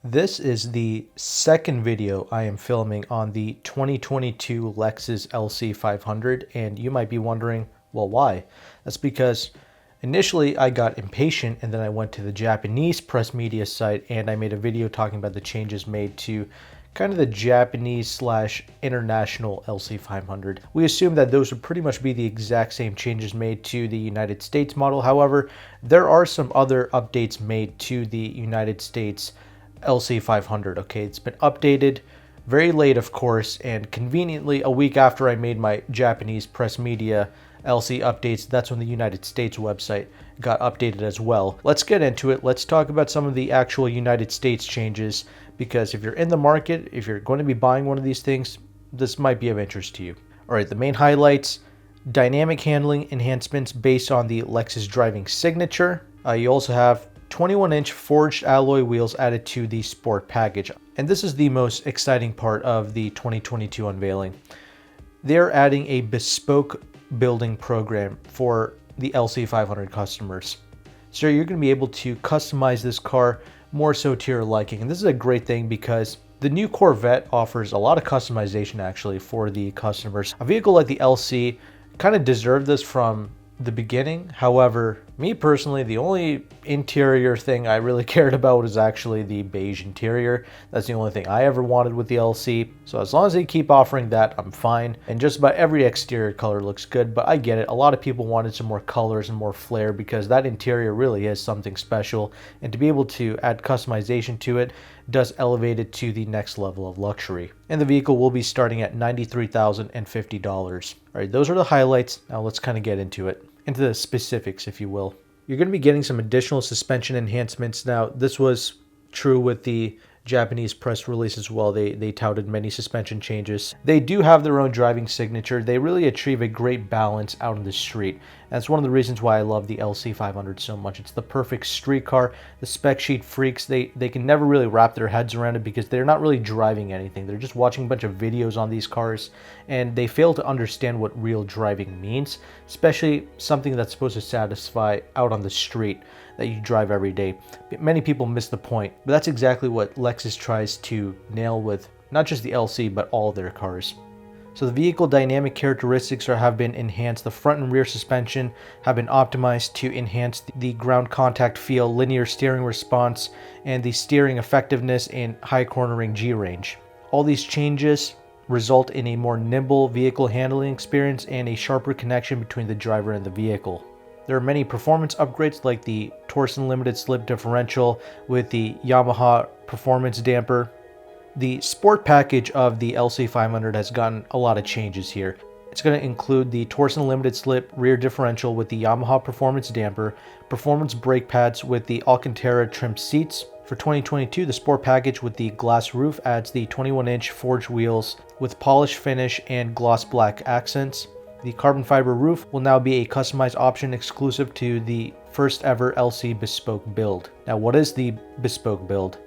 This is the second video I am filming on the 2022 Lexus LC 500, and you might be wondering, well, why? That's because initially I got impatient and then I went to the Japanese press media site and I made a video talking about the changes made to kind of the Japanese slash international LC 500. We assume that those would pretty much be the exact same changes made to the United States model. However, there are some other updates made to the United States LC 500. Okay, it's been updated very late, of course, and conveniently a week after I made my Japanese press media LC updates, that's when the United States website got updated as well. Let's get into it. Let's talk about some of the actual United States changes, because if you're in the market, if you're going to be buying one of these things, this might be of interest to you. All right, the main highlights: dynamic handling enhancements based on the Lexus driving signature. You also have 21-inch forged alloy wheels added to the Sport package. And this is the most exciting part of the 2022 unveiling. They're adding a bespoke building program for the LC 500 customers. So you're going to be able to customize this car more so to your liking. And this is a great thing because the new Corvette offers a lot of customization actually for the customers. A vehicle like the LC kind of deserved this from the beginning. However, me personally, the only interior thing I really cared about was actually the beige interior. That's the only thing I ever wanted with the LC. So as long as they keep offering that, I'm fine. And just about every exterior color looks good, but I get it. A lot of people wanted some more colors and more flair because that interior really is something special. And to be able to add customization to it does elevate it to the next level of luxury. And the vehicle will be starting at $93,050. All right, those are the highlights. Now let's kind of get into it. Into the specifics, if you will. You're going to be getting some additional suspension enhancements. Now, this was true with the Japanese press release as well. They touted many suspension changes. They do have their own driving signature. They really achieve a great balance out in the street. That's one of the reasons why I love the LC 500 so much. It's the perfect street car. The spec sheet freaks, they can never really wrap their heads around it because they're not really driving anything. They're just watching a bunch of videos on these cars, and they fail to understand what real driving means, especially something that's supposed to satisfy out on the street that you drive every day. Many people miss the point, but that's exactly what Lexus tries to nail with not just the LC, but all their cars. So the vehicle dynamic characteristics have been enhanced. The front and rear suspension have been optimized to enhance the ground contact feel, linear steering response, and the steering effectiveness in high cornering G range. All these changes result in a more nimble vehicle handling experience and a sharper connection between the driver and the vehicle. There are many performance upgrades like the Torsen limited slip differential with the Yamaha performance damper. The Sport package of the LC 500 has gotten a lot of changes here. It's going to include the Torsen limited slip rear differential with the Yamaha performance damper, performance brake pads with the Alcantara trimmed seats. For 2022, the Sport package with the glass roof adds the 21-inch forged wheels with polished finish and gloss black accents. The carbon fiber roof will now be a customized option exclusive to the first ever LC bespoke build. Now, what is the bespoke build?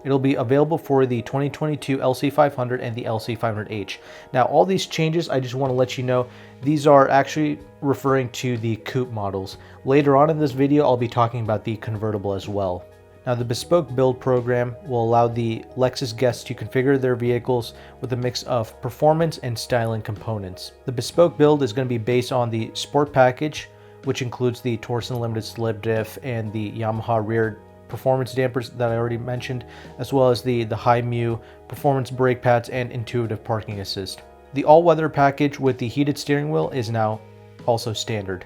It'll be available for the 2022 LC 500 and the LC 500H. Now, all these changes, I just want to let you know, these are actually referring to the coupe models. Later on in this video, I'll be talking about the convertible as well. Now, the bespoke build program will allow the Lexus guests to configure their vehicles with a mix of performance and styling components. The bespoke build is going to be based on the Sport package, which includes the Torsen limited slip diff and the Yamaha rear performance dampers that I already mentioned, as well as the high mu performance brake pads and intuitive parking assist. The all-weather package with the heated steering wheel is now also standard.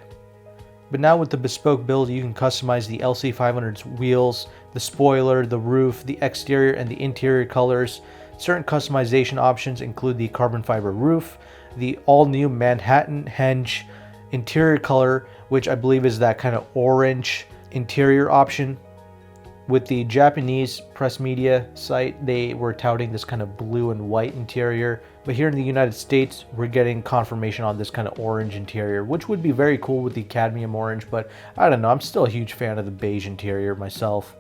But now with the bespoke build, you can customize the LC 500's wheels, the spoiler, the roof, the exterior and the interior colors. Certain customization options include the carbon fiber roof, the all-new Manhattan henge interior color, which I believe is that kind of orange interior option. With the Japanese press media site, they were touting this kind of blue and white interior. But here in the United States, we're getting confirmation on this kind of orange interior, which would be very cool with the cadmium orange. But I don't know, I'm still a huge fan of the beige interior myself.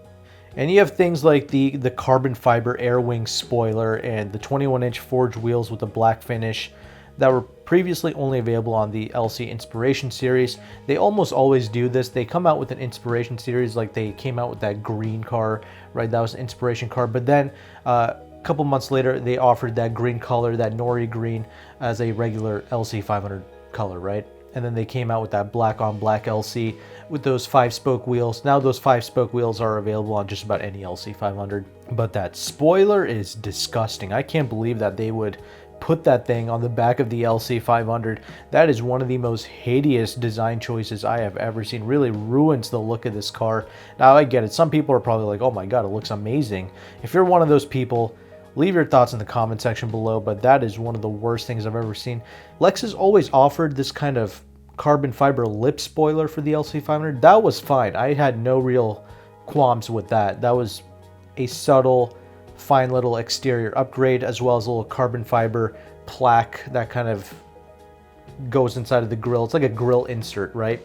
And you have things like the carbon fiber air wing spoiler and the 21-inch forged wheels with a black finish, that were previously only available on the LC Inspiration series. They almost always do this. They come out with an Inspiration series, like they came out with that green car, right? That was an Inspiration car. But then a couple months later, they offered that green color, that nori green, as a regular LC 500 color, right? And then they came out with that black on black LC with those 5-spoke wheels. Now those 5-spoke wheels are available on just about any LC 500. But that spoiler is disgusting. I can't believe that they would put that thing on the back of the LC 500. That is one of the most hideous design choices I have ever seen. Really ruins the look of this car. Now I get it. Some people are probably like, oh my God, it looks amazing. If you're one of those people, leave your thoughts in the comment section below, but that is one of the worst things I've ever seen. Lexus always offered this kind of carbon fiber lip spoiler for the LC 500. That was fine. I had no real qualms with that. That was a subtle, fine little exterior upgrade, as well as a little carbon fiber plaque that kind of goes inside of the grille. It's like a grill insert, right?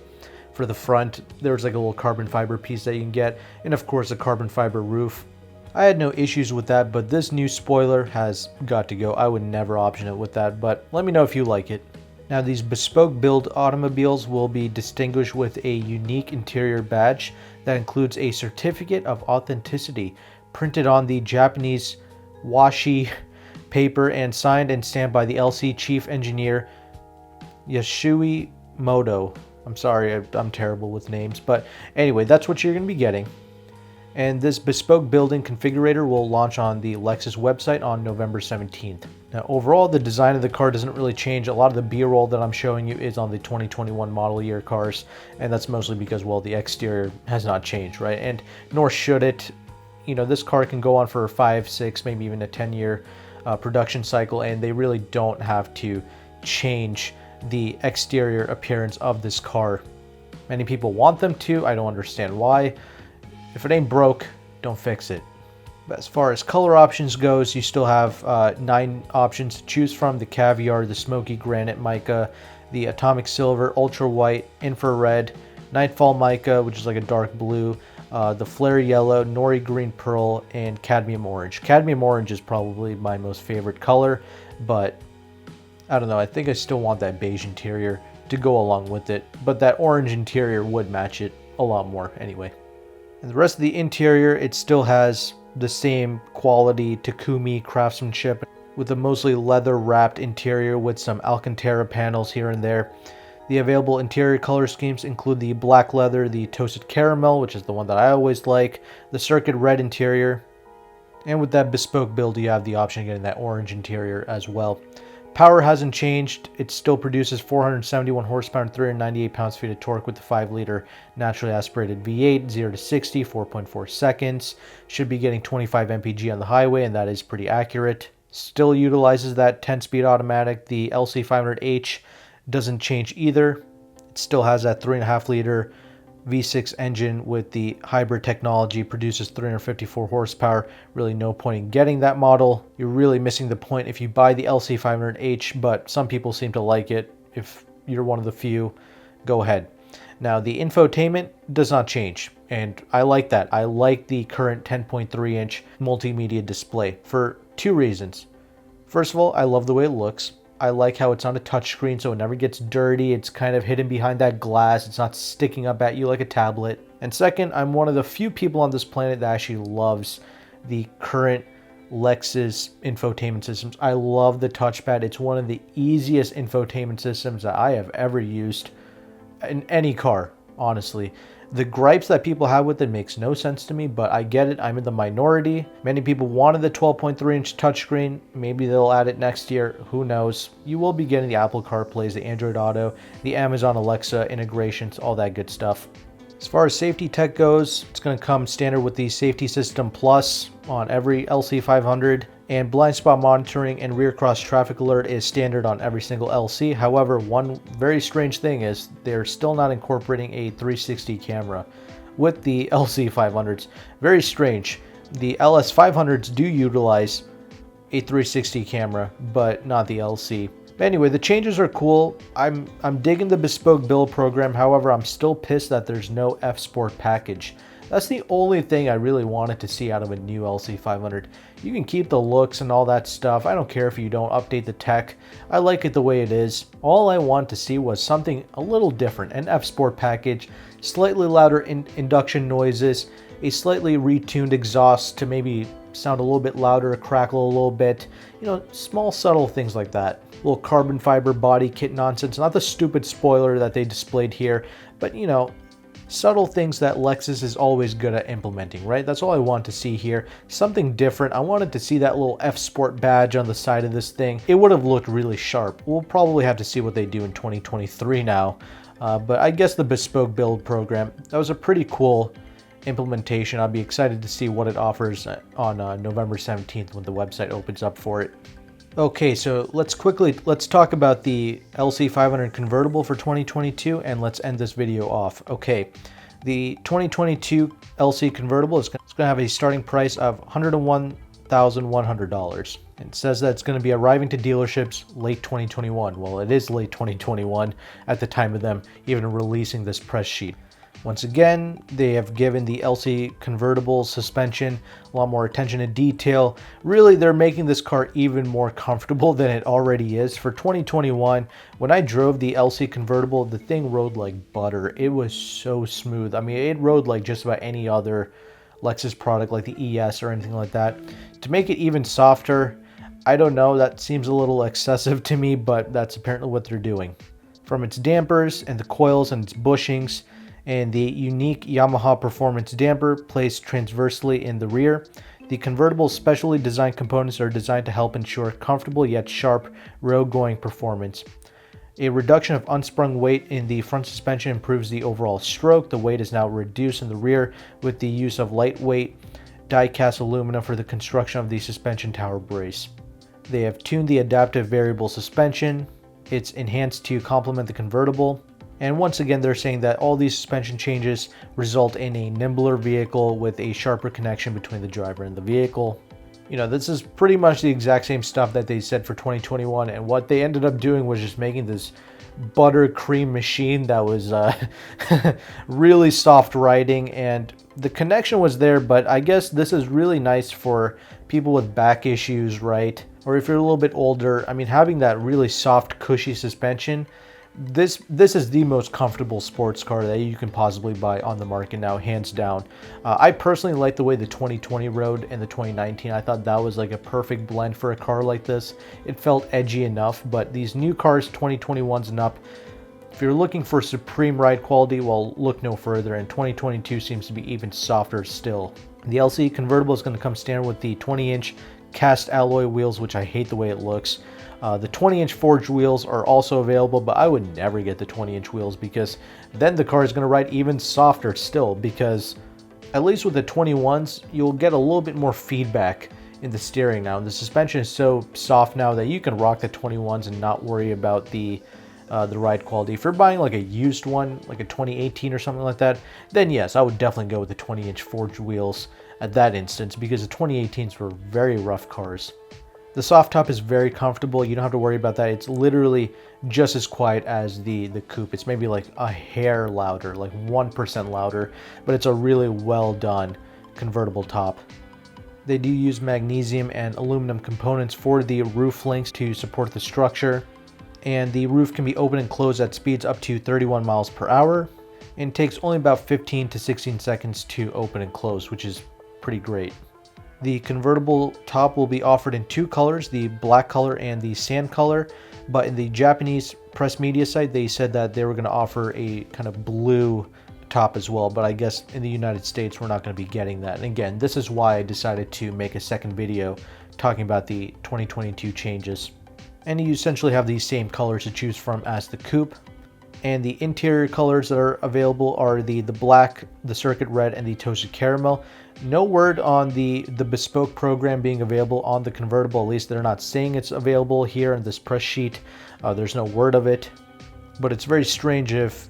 For the front, there's like a little carbon fiber piece that you can get, and of course a carbon fiber roof. I had no issues with that, but this new spoiler has got to go. I would never option it with that, but let me know if you like it. Now, these bespoke build automobiles will be distinguished with a unique interior badge that includes a certificate of authenticity printed on the Japanese washi paper and signed and stamped by the LC chief engineer Yasui Moto. I'm sorry, I'm terrible with names, but anyway, that's what you're going to be getting. And this bespoke building configurator will launch on the Lexus website on November 17th. Now, overall, the design of the car doesn't really change. A lot of the B-roll that I'm showing you is on the 2021 model year cars, and that's mostly because, well, the exterior has not changed, right? And nor should it. You know, this car can go on for 5, 6, maybe even a 10-year production cycle, and they really don't have to change the exterior appearance of this car. Many people want them to. I don't understand why. If it ain't broke, don't fix it. But as far as color options goes, you still have 9 options to choose from: the caviar, the smoky granite mica, the atomic silver, ultra white, infrared, nightfall mica, which is like a dark blue, the flare yellow, nori green pearl, and cadmium orange. Cadmium orange is probably my most favorite color, but I don't know, I think I still want that beige interior to go along with it, but that orange interior would match it a lot more anyway. And the rest of the interior, it still has the same quality Takumi craftsmanship with a mostly leather wrapped interior with some Alcantara panels here and there. The available interior color schemes include the black leather, the toasted caramel, which is the one that I always like, the circuit red interior, and with that bespoke build you have the option of getting that orange interior as well. Power hasn't changed. It still produces 471 horsepower and 398 pounds-feet of torque with the 5-liter naturally aspirated V8, 0 to 60, 4.4 seconds. Should be getting 25 mpg on the highway, and that is pretty accurate. Still utilizes that 10-speed automatic. The LC500H doesn't change either. It still has that 3.5-liter V6 engine with the hybrid technology, produces 354 horsepower. Really no point in getting that model. You're really missing the point if you buy the LC500H, but some people seem to like it. If you're one of the few, go ahead. Now, the infotainment does not change, and I like that. I like the current 10.3-inch multimedia display for 2 reasons. First of all, I love the way it looks. I like how it's on a touchscreen, so it never gets dirty. It's kind of hidden behind that glass. It's not sticking up at you like a tablet. And second, I'm one of the few people on this planet that actually loves the current Lexus infotainment systems. I love the touchpad. It's one of the easiest infotainment systems that I have ever used in any car, honestly. The gripes that people have with it makes no sense to me, but I get it. I'm in the minority. Many people wanted the 12.3-inch touchscreen. Maybe they'll add it next year. Who knows? You will be getting the Apple CarPlays, the Android Auto, the Amazon Alexa integrations, all that good stuff. As far as safety tech goes, it's going to come standard with the Safety System Plus on every LC500, and blind spot monitoring and rear cross traffic alert is standard on every single LC. However, one very strange thing is they're still not incorporating a 360 camera with the LC500s. Very strange. The LS500s do utilize a 360 camera, but not the LC. Anyway, the changes are cool. I'm digging the bespoke build program. However, I'm still pissed that there's no F Sport package. That's the only thing I really wanted to see out of a new LC500. You can keep the looks and all that stuff. I don't care if you don't update the tech. I like it the way it is. All I wanted to see was something a little different. An F-Sport package, slightly louder induction noises, a slightly retuned exhaust to maybe sound a little bit louder, crackle a little bit, you know, small subtle things like that. Little carbon fiber body kit nonsense, not the stupid spoiler that they displayed here, but you know, subtle things that Lexus is always good at implementing, right? That's all I want to see here. Something different. I wanted to see that little F-Sport badge on the side of this thing. It would have looked really sharp. We'll probably have to see what they do in 2023 now. But I guess the bespoke build program, that was a pretty cool implementation. I'll be excited to see what it offers on November 17th when the website opens up for it. Okay, so let's talk about the LC500 convertible for 2022 and let's end this video off. Okay, the 2022 LC convertible is going to have a starting price of $101,100. It says that it's going to be arriving to dealerships late 2021. Well, it is late 2021 at the time of them even releasing this press sheet. Once again, they have given the LC convertible suspension a lot more attention to detail. Really, they're making this car even more comfortable than it already is. For 2021, when I drove the LC convertible, the thing rode like butter. It was so smooth. I mean, it rode like just about any other Lexus product like the ES or anything like that. To make it even softer, I don't know, that seems a little excessive to me, but that's apparently what they're doing. From its dampers and the coils and its bushings, and the unique Yamaha performance damper placed transversely in the rear. The convertible's specially designed components are designed to help ensure comfortable yet sharp road-going performance. A reduction of unsprung weight in the front suspension improves the overall stroke. The weight is now reduced in the rear with the use of lightweight die-cast aluminum for the construction of the suspension tower brace. They have tuned the adaptive variable suspension. It's enhanced to complement the convertible. And once again, they're saying that all these suspension changes result in a nimbler vehicle with a sharper connection between the driver and the vehicle. You know, this is pretty much the exact same stuff that they said for 2021, and what they ended up doing was just making this buttercream machine that was really soft riding, and the connection was there, but I guess this is really nice for people with back issues, right? Or if you're a little bit older, I mean, having that really soft, cushy suspension, this is the most comfortable sports car that you can possibly buy on the market now, hands down. I personally like the way the 2020 rode and the 2019. I thought that was like a perfect blend for a car like this. It felt edgy enough, but these new cars, 2021s and up, if you're looking for supreme ride quality, well, look no further, and 2022 seems to be even softer still. The LC convertible is going to come standard with the 20-inch cast alloy wheels, which I hate the way it looks. The 20-inch forged wheels are also available, but I would never get the 20-inch wheels because then the car is going to ride even softer still, because at least with the 21s, you'll get a little bit more feedback in the steering now. And the suspension is so soft now that you can rock the 21s and not worry about the ride quality. If you're buying like a used one, like a 2018 or something like that, then yes, I would definitely go with the 20-inch forged wheels at that instance, because the 2018s were very rough cars. The soft top is very comfortable. You don't have to worry about that. It's literally just as quiet as the coupe. It's maybe like a hair louder, like 1% louder, but it's a really well done convertible top. They do use magnesium and aluminum components for the roof links to support the structure. And the roof can be open and closed at speeds up to 31 miles per hour. And takes only about 15 to 16 seconds to open and close, which is pretty great. The convertible top will be offered in two colors, the black color and the sand color, but in the Japanese press media site, they said that they were going to offer a kind of blue top as well, but I guess in the United States, we're not going to be getting that. And again, this is why I decided to make a second video talking about the 2022 changes. And you essentially have these same colors to choose from as the coupe. And the interior colors that are available are the black, the circuit red, and the toasted caramel. No word on the bespoke program being available on the convertible. At least they're not saying it's available here in this press sheet. There's no word of it. But it's very strange if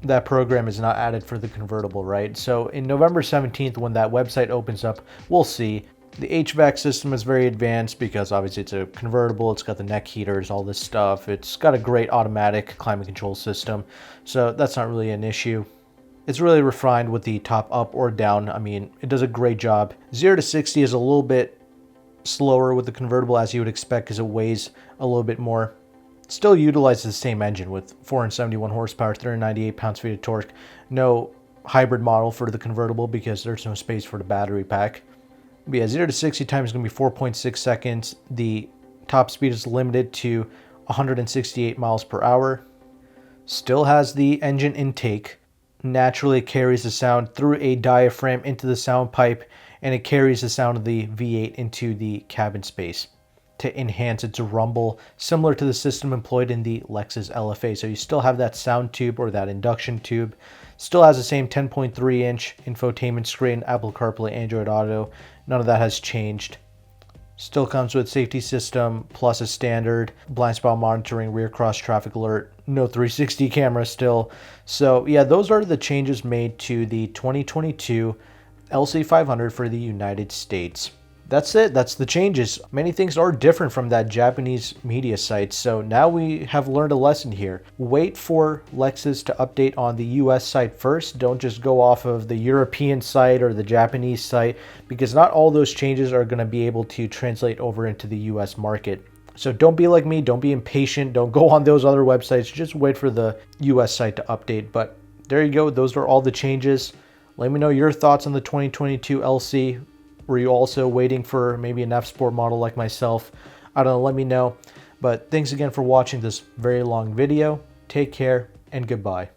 that program is not added for the convertible, right? So in November 17th, when that website opens up, we'll see. The HVAC system is very advanced because obviously it's a convertible, it's got the neck heaters, all this stuff. It's got a great automatic climate control system, so that's not really an issue. It's really refined with the top up or down. I mean, it does a great job. 0 to 60 is a little bit slower with the convertible, as you would expect, because it weighs a little bit more. Still utilizes the same engine with 471 horsepower, 398 pounds-feet of torque. No hybrid model for the convertible because there's no space for the battery pack. But yeah, 0 to 60 time is going to be 4.6 seconds. The top speed is limited to 168 miles per hour. Still has the engine intake. Naturally carries the sound through a diaphragm into the sound pipe, and it carries the sound of the V8 into the cabin space to enhance its rumble, similar to the system employed in the Lexus LFA. So you still have that sound tube or that induction tube. Still has the same 10.3-inch infotainment screen, Apple CarPlay, Android Auto. None of that has changed. Still comes with safety system plus a standard blind spot monitoring, rear cross traffic alert, no 360 camera still. So yeah, those are the changes made to the 2022 LC500 for the United States. That's it. That's the changes. Many things are different from that Japanese media site. So now we have learned a lesson here. Wait for Lexus to update on the US site first. Don't just go off of the European site or the Japanese site, because not all those changes are going to be able to translate over into the US market. So don't be like me. Don't be impatient. Don't go on those other websites. Just wait for the US site to update. But there you go. Those are all the changes. Let me know your thoughts on the 2022 LC. Were you also waiting for maybe an F-Sport model like myself? I don't know, let me know. But thanks again for watching this very long video. Take care and goodbye.